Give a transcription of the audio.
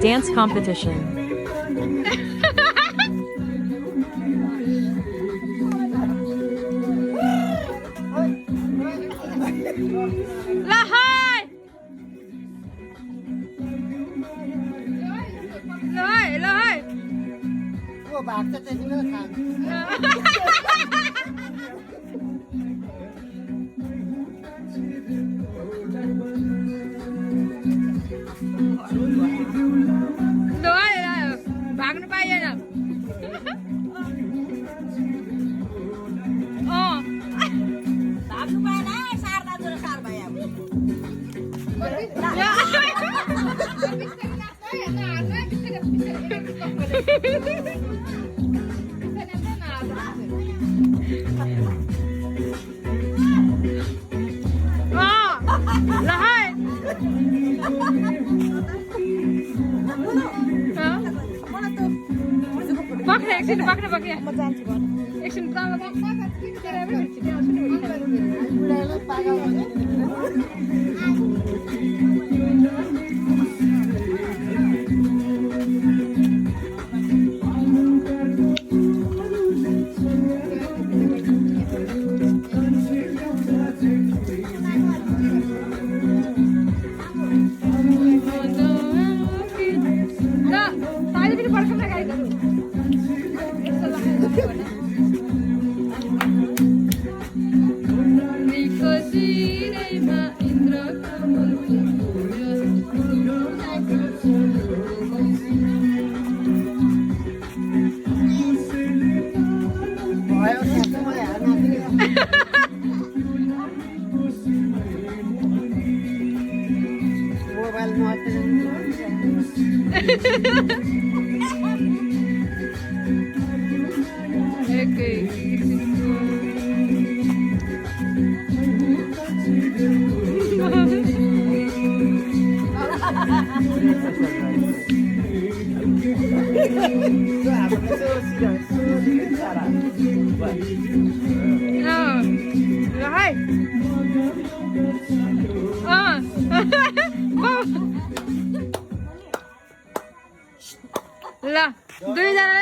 dance competition. Lahai! Lahai! Cô bạc cho tên nước thằng. भाग्नु पाइएन भाग्नु पाएन सार्दा जोर सार भयो एकछिन पक्न पक्रिया म जान्छु भन एकछिन बुढाले पागल भने ल दुईजना